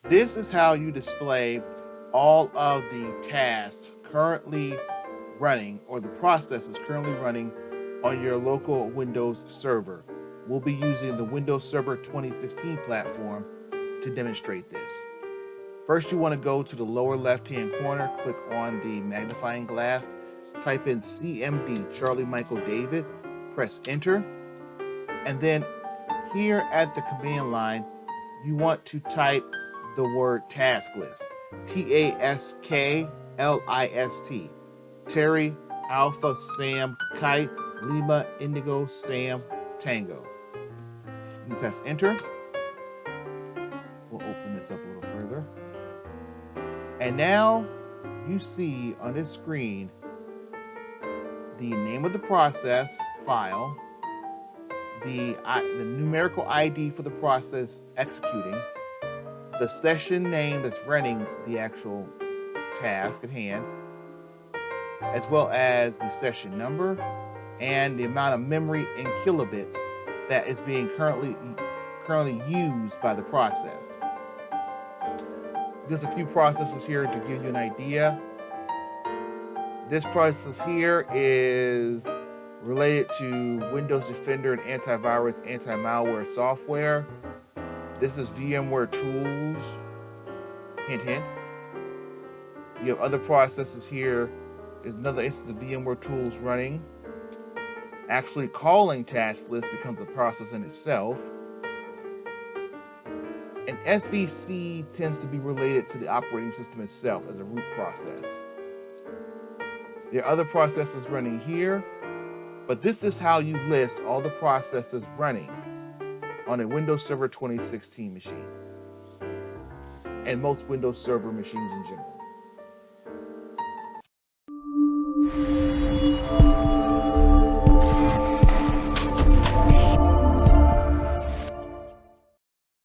This is how you display all of the tasks currently running, or the processes currently running on your local Windows server. We'll be using the Windows Server 2016 platform to demonstrate this. First, you want to go to the lower left-hand corner, click on the magnifying glass, type in CMD, Charlie Michael David, press enter, and then here at the command line, you want to type the word Tasklist, Tasklist, Terry, Alpha, Sam, Kite, Lima, Indigo, Sam, Tango. And press enter. We'll open this up a little further. And now you see on this screen the name of the process file, the numerical ID for the process executing, the session name that's running the actual task at hand, as well as the session number and the amount of memory in kilobits that is being currently used by the process. Just a few processes here to give you an idea. This process here is related to Windows Defender and antivirus, anti-malware software. This is VMware Tools. Hint, hint. You have other processes here. Is another instance of VMware Tools running. Actually calling Tasklist becomes a process in itself. And SVC tends to be related to the operating system itself as a root process. There are other processes running here, but this is how you list all the processes running on a Windows Server 2016 machine and most Windows Server machines in general.